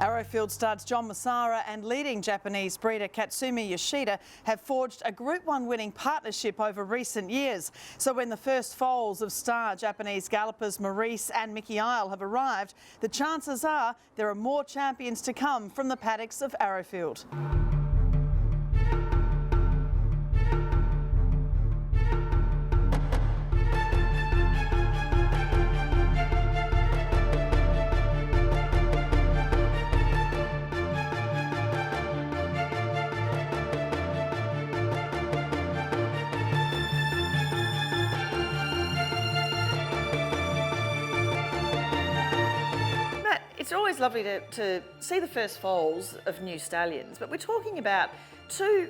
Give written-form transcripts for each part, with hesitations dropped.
Arrowfield studs John Masara and leading Japanese breeder Katsumi Yoshida have forged a Group 1 winning partnership over recent years. So when the first foals of star Japanese gallopers Maurice and Mikki have arrived, the chances are there are more champions to come from the paddocks of Arrowfield. It's always lovely to see the first foals of new stallions, but we're talking about two,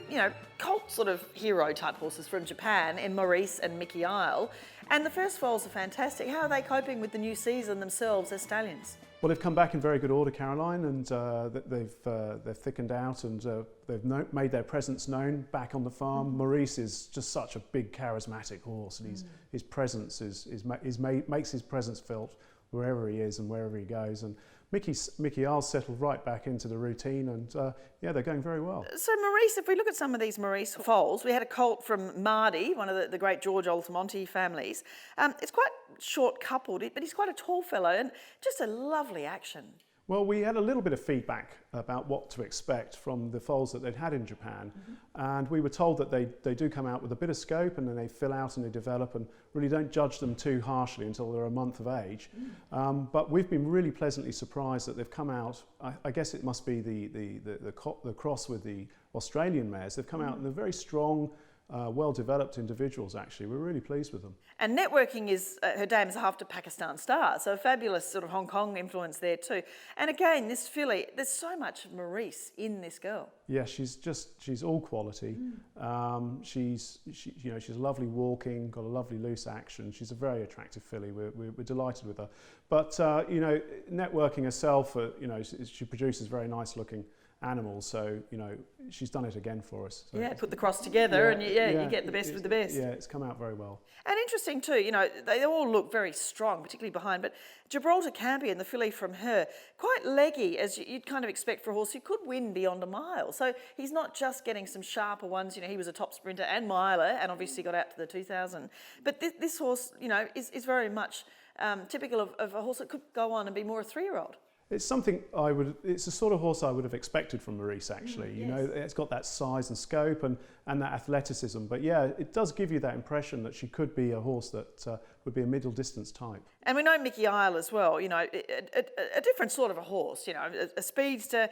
cult sort of hero type horses from Japan in Maurice and Mikki. And the first foals are fantastic. How are they coping with the new season themselves as stallions? Well, they've come back in very good order, Caroline, and they've thickened out and they've made their presence known back on the farm. Maurice is just such a big, charismatic horse, and his presence makes his presence felt wherever he is and wherever he goes. And Mikki settled right back into the routine, and they're going very well. So Maurice, if we look at some of these Maurice foals, we had a colt from Mardi, one of the great George Altamonte families. It's quite short coupled, but he's quite a tall fellow and just a lovely action. Well, we had a little bit of feedback about what to expect from the foals that they'd had in Japan, and we were told that they do come out with a bit of scope, and then they fill out and they develop, and really don't judge them too harshly until they're a month of age. But we've been really pleasantly surprised that they've come out. I guess it must be the cross with the Australian mares. They've come out and they're very strong, well-developed individuals, actually. We're really pleased with them. And networking is, her dame is half to Pakistan star, so a fabulous sort of Hong Kong influence there too. And again, this filly, there's so much Maurice in this girl. Yeah, she's all quality. She's lovely walking, got a lovely loose action. She's a very attractive filly. We're delighted with her. But networking herself, she produces very nice looking animals, so she's done it again for us. So put the cross together, and you get the best with the best. Yeah, it's come out very well. And interesting too, they all look very strong, particularly behind, but Gibraltar Campion, the filly from her, quite leggy, as you'd kind of expect for a horse who could win beyond a mile. So he's not just getting some sharper ones, he was a top sprinter and miler, and obviously got out to the 2000. But this horse, is very much typical of a horse that could go on and be more a 3-year-old. It's it's the sort of horse I would have expected from Maurice, actually. It's got that size and scope and that athleticism. But yeah, it does give you that impression that she could be a horse that would be a middle distance type. And we know Mikki as well, a different sort of a horse, a speedster.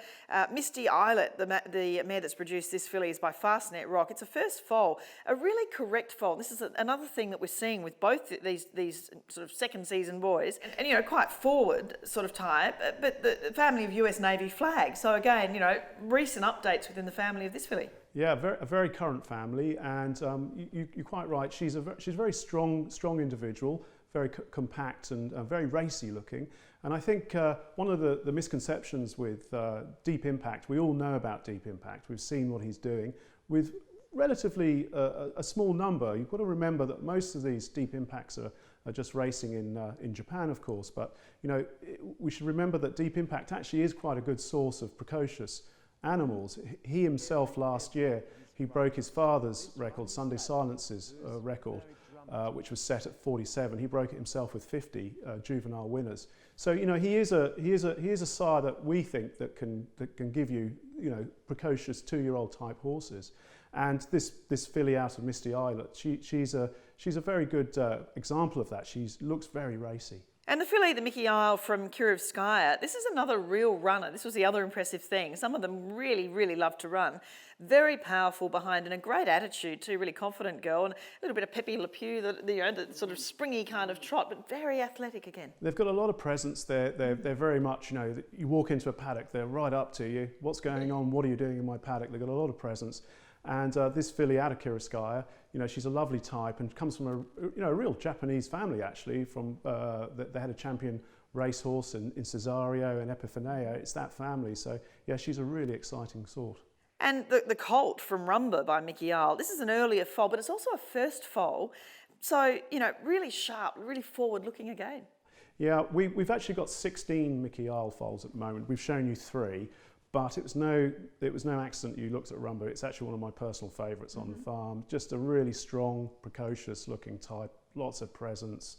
Misty Islet, the mare that's produced this filly, is by Fastnet Rock. It's a first foal, a really correct foal. This is another thing that we're seeing with both these sort of second season boys, and quite forward sort of type, but the family of US Navy flag. So again, recent updates within the family of this filly. Yeah, a very current family, and you're quite right. She's a very strong individual, very compact and very racy looking. And I think one of the misconceptions with Deep Impact, we all know about Deep Impact. We've seen what he's doing with relatively a small number. You've got to remember that most of these Deep Impacts are just racing in Japan, of course. But we should remember that Deep Impact actually is quite a good source of precocious animals. He himself last year, he broke his father's record, Sunday Silence's record, which was set at 47. He broke it himself with 50 juvenile winners. So he is a sire that we think that can give you precocious 2-year-old type horses. And this filly out of Misty Islet, she's a very good example of that. She looks very racy. And the filly, the Mikki from Kirovskaya, this is another real runner. This was the other impressive thing. Some of them really, really love to run. Very powerful behind and a great attitude too, really confident girl, and a little bit of Pepe Le Pew, the sort of springy kind of trot, but very athletic again. They've got a lot of presence. They're very much, you walk into a paddock, they're right up to you. What's going on? What are you doing in my paddock? They've got a lot of presence. And this filly out of Kirovskaya, she's a lovely type and comes from a real Japanese family, actually. They had a champion racehorse in Cesario and Epifanea. It's that family. So yeah, she's a really exciting sort. And the colt from Rumba by Mikki, this is an earlier foal, but it's also a first foal. So really sharp, really forward looking again. Yeah, we've actually got 16 Mikki Isle foals at the moment. We've shown you 3, but it was no accident you looked at Rumbo. It's actually one of my personal favourites on the farm. Just a really strong, precocious looking type, lots of presence.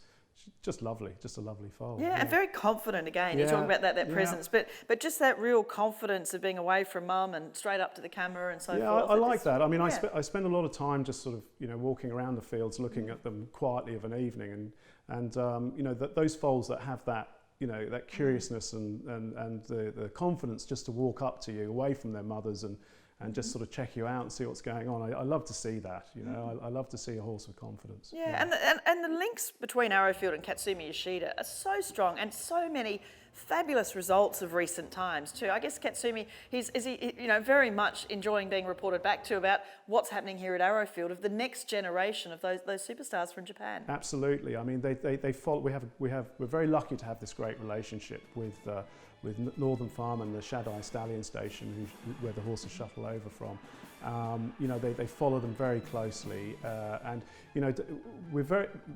Just lovely, just a lovely foal. Yeah, and very confident again. You're talking about that presence, but just that real confidence of being away from mum and straight up to the camera and so forth. Yeah, I like that. I mean, I spend a lot of time just sort of, you know, walking around the fields, looking at them quietly of an evening, and you know, those foals that have that, you know, that curiousness and the confidence just to walk up to you away from their mothers and just sort of check you out and see what's going on. I love to see that, you know. I love to see a horse with confidence. Yeah, and the links between Arrowfield and Katsumi Yoshida are so strong, and so many fabulous results of recent times too. I guess Katsumi, is he, you know, very much enjoying being reported back to about what's happening here at Arrowfield of the next generation of those superstars from Japan. Absolutely. I mean, they follow. We're very lucky to have this great relationship with Northern Farm and the Shaddai Stallion Station, where the horses shuttle over from. You know, they follow them very closely, and you know,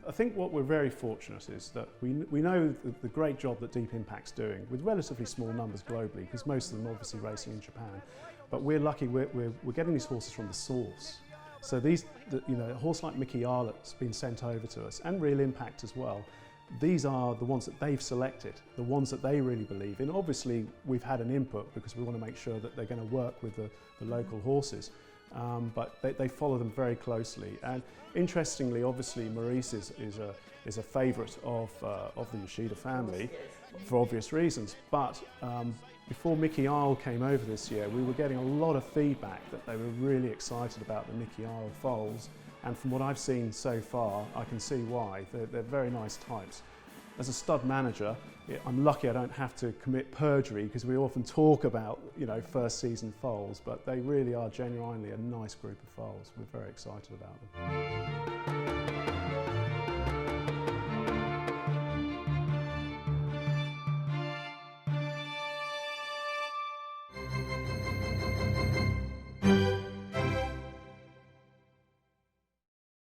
I think what we're very fortunate is that we know the great job that Deep Impact's doing with relatively small numbers globally, because most of them obviously racing in Japan. But we're lucky we're getting these horses from the source. So you know, a horse like Mikki Isle has been sent over to us, and Real Impact as well. These are the ones that they've selected, the ones that they really believe in. Obviously, we've had an input because we want to make sure that they're going to work with the local horses, but they follow them very closely. And interestingly, obviously, Maurice is a favourite of the Yoshida family for obvious reasons. But before Mikki Isle came over this year, we were getting a lot of feedback that they were really excited about the Mikki Isle foals. And from what I've seen so far, I can see why. They're very nice types. As a stud manager, I'm lucky I don't have to commit perjury, because we often talk about, you know, first season foals, but they really are genuinely a nice group of foals. We're very excited about them.